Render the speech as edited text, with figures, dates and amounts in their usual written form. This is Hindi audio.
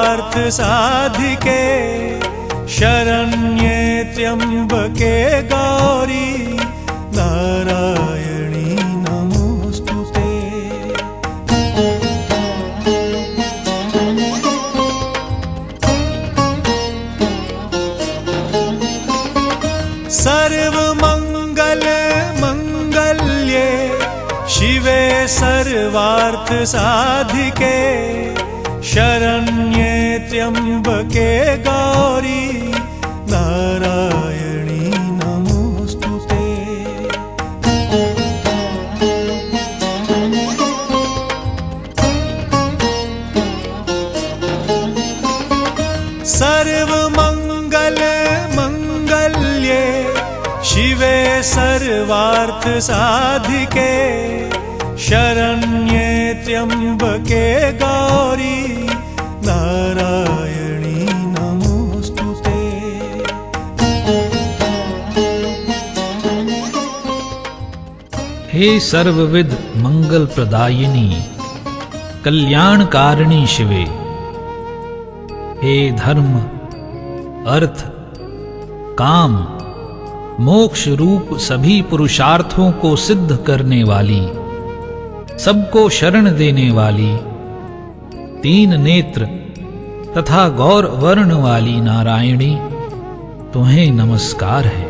सर्वार्थ साधिके शरण्ये त्र्यंबके गौरी नारायणी नमोस्तुते। सर्वमंगल मंगल्ये शिवे सर्वार्थ साधिके शरण्ये त्र्यंबके गौरी नारायणी नमोस्तुते। सर्वमंगल मंगल्ये शिवे सर्वार्थ साधिके शरण्ये त्र्यंबके गौरी नारायणी नमोस्तुते। हे सर्वविद मंगल प्रदायिनी कल्याणकारिणी शिवे, हे धर्म अर्थ काम मोक्ष रूप सभी पुरुषार्थों को सिद्ध करने वाली, सबको शरण देने वाली, तीन नेत्र तथा गौर वर्ण वाली नारायणी, तुम्हें नमस्कार है।